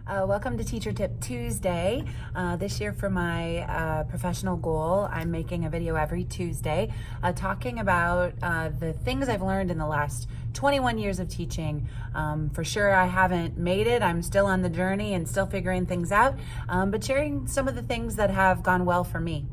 Welcome to Teacher Tip Tuesday. This year for my professional goal, I'm making a video every Tuesday talking about the things I've learned in the last 21 years of teaching. For sure I haven't made it. I'm still on the journey and still figuring things out, but sharing some of the things that have gone well for me.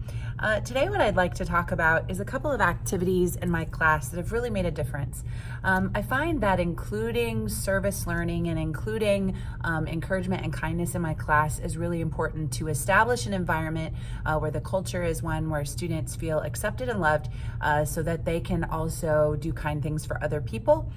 Today what I'd like to talk about is a couple of activities in my class that have really made a difference. I find that including service learning and including encouragement and kindness in my class is really important to establish an environment where the culture is one where students feel accepted and loved so that they can also do kind things for other people.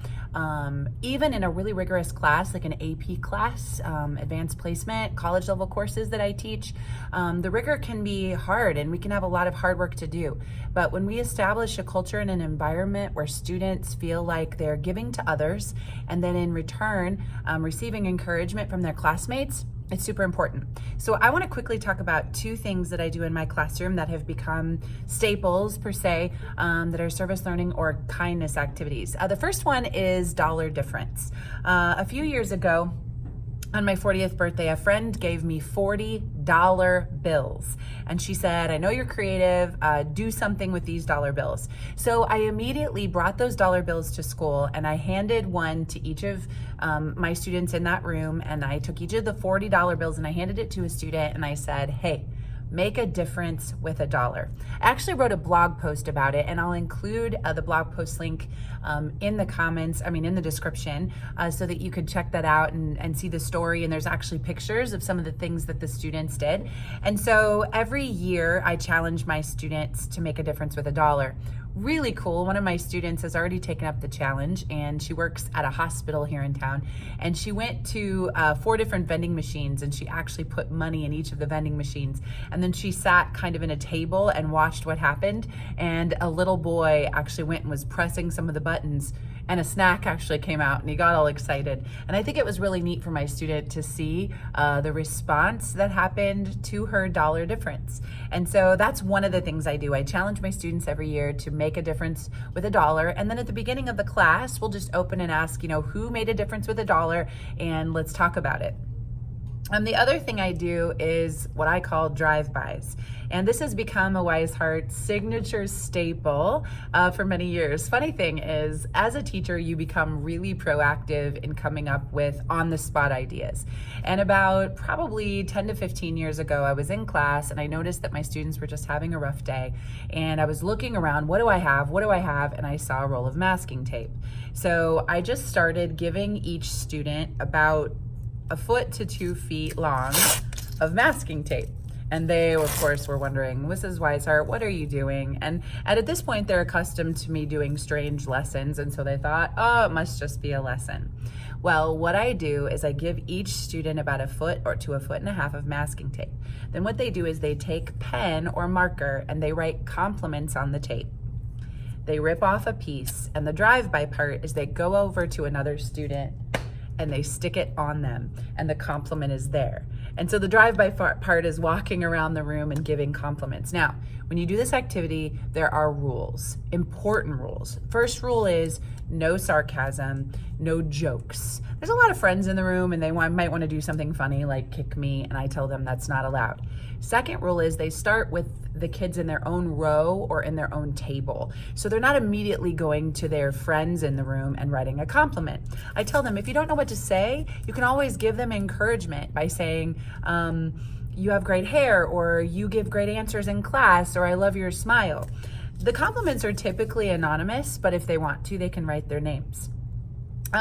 Even in a really rigorous class like an AP class, advanced placement, college level courses that I teach, the rigor can be hard and we can have a lot of hard work to do. But when we establish a culture and an environment where students feel like they're giving to others and then in return receiving encouragement from their classmates, it's super important. So I want to quickly talk about two things that I do in my classroom that have become staples per se, that are service learning or kindness activities. The first one is dollar difference. A few years ago, on my 40th birthday, a friend gave me $40 bills. And she said, I know you're creative, do something with these dollar bills. So I immediately brought those dollar bills to school and I handed one to each of my students in that room. And I took each of the $40 bills and I handed it to a student and I said, hey, make a difference with $1. I actually wrote a blog post about it and I'll include the blog post link in the comments, in the description, so that you could check that out and see the story. And there's actually pictures of some of the things that the students did. And so every year I challenge my students to make a difference with $1. Really cool. One of my students has already taken up the challenge and she works at a hospital here in town. And she went to 4 different vending machines and she actually put money in each of the vending machines. And then she sat kind of in a table and watched what happened. And a little boy actually went and was pressing some of the buttons and a snack actually came out and he got all excited. And I think it was really neat for my student to see the response that happened to her dollar difference. And so that's one of the things I do. I challenge my students every year to make a difference with $1. And then at the beginning of the class, we'll just open and ask, who made a difference with $1 and let's talk about it. The other thing I do is what I call drive-bys. And this has become a Wise Heart signature staple for many years. Funny thing is, as a teacher, you become really proactive in coming up with on-the-spot ideas. And about probably 10 to 15 years ago, I was in class and I noticed that my students were just having a rough day. And I was looking around, what do I have? What do I have? And I saw a roll of masking tape. So I just started giving each student about 1 foot to 2 feet long of masking tape. And they, of course, were wondering, Mrs. Weishart, what are you doing? And at this point, they're accustomed to me doing strange lessons. And so they thought, oh, it must just be a lesson. Well, what I do is I give each student about 1 foot or to 1.5 feet of masking tape. Then what they do is they take pen or marker and they write compliments on the tape. They rip off a piece. And the drive-by part is they go over to another student and they stick it on them and the compliment is there. And so the drive-by part is walking around the room and giving compliments. Now, when you do this activity, there are rules, important rules. First rule is no sarcasm, no jokes. There's a lot of friends in the room and they might want to do something funny like kick me, and I tell them that's not allowed. Second rule is they start with the kids in their own row or in their own table. So they're not immediately going to their friends in the room and writing a compliment. I tell them if you don't know what to say, you can always give them encouragement by saying, you have great hair, or you give great answers in class, or I love your smile. The compliments are typically anonymous, but if they want to, they can write their names.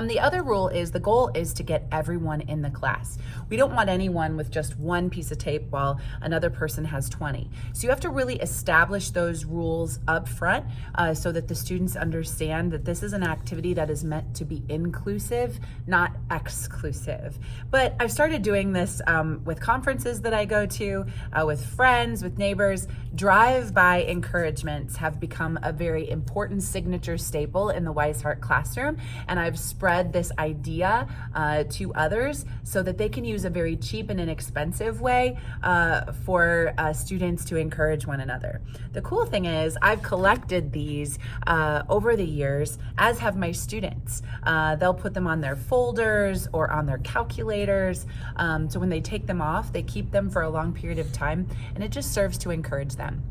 The other rule is the goal is to get everyone in the class. We don't want anyone with just 1 piece of tape while another person has 20. So you have to really establish those rules up front so that the students understand that this is an activity that is meant to be inclusive, not exclusive. But I've started doing this with conferences that I go to, with friends, with neighbors. Drive-by encouragements have become a very important signature staple in the Wise Heart classroom, and I've spread this idea to others so that they can use a very cheap and inexpensive way for students to encourage one another. The cool thing is I've collected these over the years, as have my students. They'll put them on their folders or on their calculators. So when they take them off, they keep them for a long period of time, and it just serves to encourage them.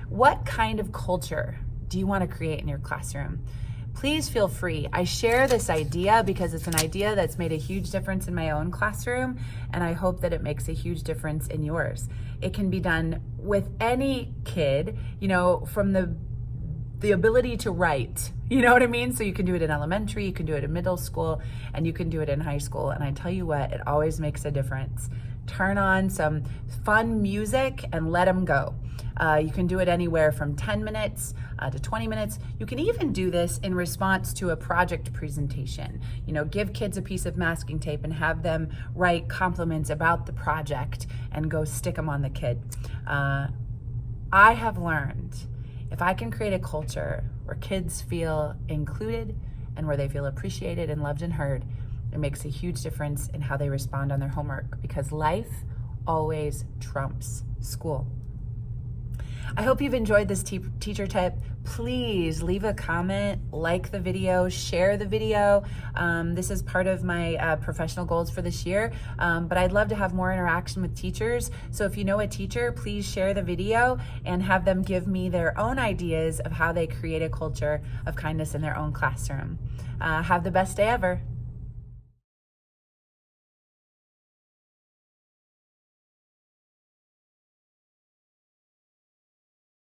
What kind of culture do you want to create in your classroom? Please feel free. I share this idea because it's an idea that's made a huge difference in my own classroom, and I hope that it makes a huge difference in yours. It can be done with any kid, you know, from the ability to write, you know what I mean? So you can do it in elementary, you can do it in middle school, and you can do it in high school. And I tell you what, it always makes a difference. Turn on some fun music and let them go. You can do it anywhere from 10 minutes to 20 minutes. You can even do this in response to a project presentation. You know, give kids a piece of masking tape and have them write compliments about the project and go stick them on the kid. I have learned if I can create a culture where kids feel included and where they feel appreciated and loved and heard, it makes a huge difference in how they respond on their homework, because life always trumps school. I hope you've enjoyed this teacher tip. Please leave a comment, like the video, share the video. This is part of my professional goals for this year, but I'd love to have more interaction with teachers. So if you know a teacher, please share the video and have them give me their own ideas of how they create a culture of kindness in their own classroom. Have the best day ever.